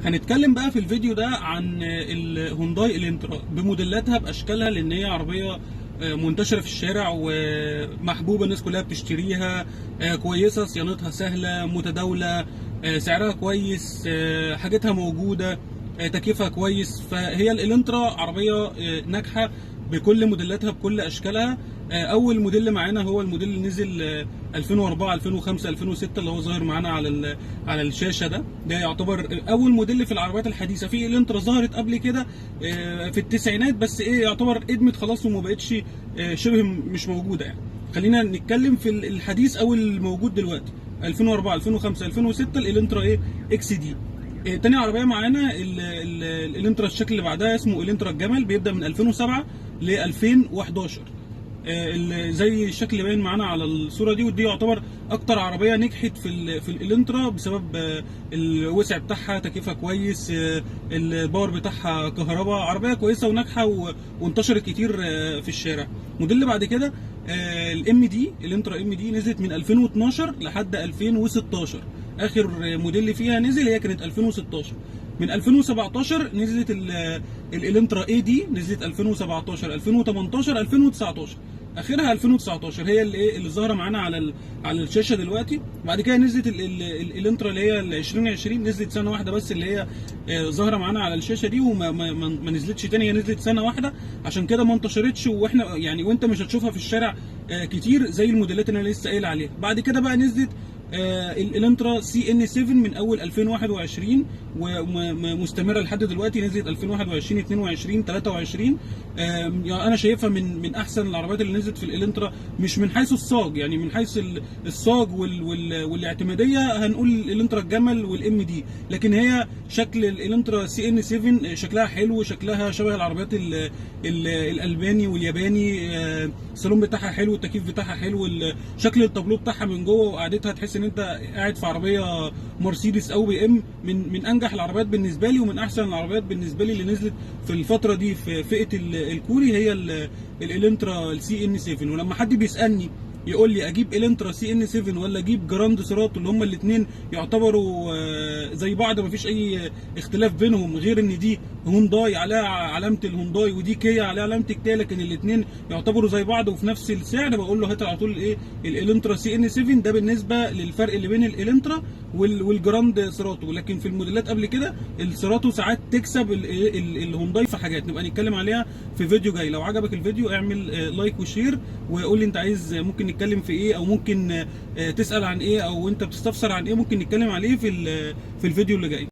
هنتكلم بقى في الفيديو ده عن الهونداي الانترا بموديلاتها باشكالها، لان هي عربيه منتشره في الشارع ومحبوبه، الناس كلها بتشتريها. كويسه، صيانتها سهله متداوله، سعرها كويس، حاجتها موجوده، تكييفها كويس. فهي الانترا عربيه ناجحه بكل موديلاتها بكل اشكالها. اول موديل معانا هو الموديل اللي نزل 2004 2005 2006 اللي هو ظاهر معانا على الشاشه. ده يعتبر اول موديل في العربيات الحديثه. في الانترا ظهرت قبل كده في التسعينات، بس يعتبر ادمت خلاص وما بقتش شبه مش موجوده يعني. خلينا نتكلم في الحديث او الموجود دلوقتي 2004 2005 2006 الانترا اكس دي. تاني عربيه معانا الانترا الشكل اللي بعدها اسمه الانترا الجمل، بيبدا من 2007 ل 2011. زي الشكل اللي باين معانا على الصوره دي، ودي يعتبر اكتر عربيه نجحت في الالنترا بسبب الوسع بتاعها، تكييفها كويس، الباور بتاعها كهرباء. عربيه كويسه وناجحه وانتشرت كتير في الشارع. الموديل اللي بعد كده الام دي، الانترا ام دي نزلت من 2012 لحد 2016. اخر موديل فيها نزل هي كانت 2016. من 2017 نزلت الانترا اي دي، نزلت 2017 2018 2019. اخرها 2019 هي اللي ظاهره معانا على الشاشه دلوقتي. بعد كده نزلت الانترا اللي هي 2020، نزلت سنه واحده بس اللي هي ظاهره معانا على الشاشه دي، وما ما نزلتش تاني. هي نزلت سنه واحده، عشان كده ما انتشرتش، واحنا يعني وانت مش هتشوفها في الشارع كتير زي الموديلات اللي انا لسه قايل عليها. بعد كده بقى نزلت الانترا سي ان 7 من اول 2021 ومستمره لحد دلوقتي. نزلت 2021 22 23. يعني انا شايفها من احسن العربيات اللي نزلت في الانترا، مش من حيث الصاج، يعني من حيث الصاج والاعتماديه هنقول الانترا الجمل والام دي. لكن هي شكل الانترا سي ان 7 شكلها حلو، شكلها شبه العربيات الالباني والياباني. الصالون بتاعها حلو، التكييف بتاعها حلو، شكل التابلو بتاعها من جوه وقعدتها تحس ان انت قاعد في عربيه مرسيدس او بي ام. من انجح العربيات بالنسبه لي ومن احسن العربيات بالنسبه لي اللي نزلت في الفتره دي في فئه الكوري هي الانترا السي ان 7. ولما حد بيسالني يقول لي اجيب الانترا سي ان 7 ولا اجيب جراند سيراتو، اللي هم الاثنين يعتبروا زي بعض، ما فيش اي اختلاف بينهم غير ان دي هونداي عليها علامه الهونداي ودي كيا عليها علامه الكيا، لكن الاثنين يعتبروا زي بعض وفي نفس السعر، بقول له هات على طول الانترا سي ان 7. ده بالنسبه للفرق اللي بين الانترا والجراند سيراتو. لكن في الموديلات قبل كده السيراتو ساعات تكسب الهونداي في حاجات نبقى نتكلم عليها في فيديو جاي. لو عجبك الفيديو اعمل لايك وشير، وقول لي انت عايز ممكن نتكلم في ايه، او ممكن تسأل عن ايه، او انت بتستفسر عن ايه ممكن نتكلم عليه في الفيديو اللي جاي.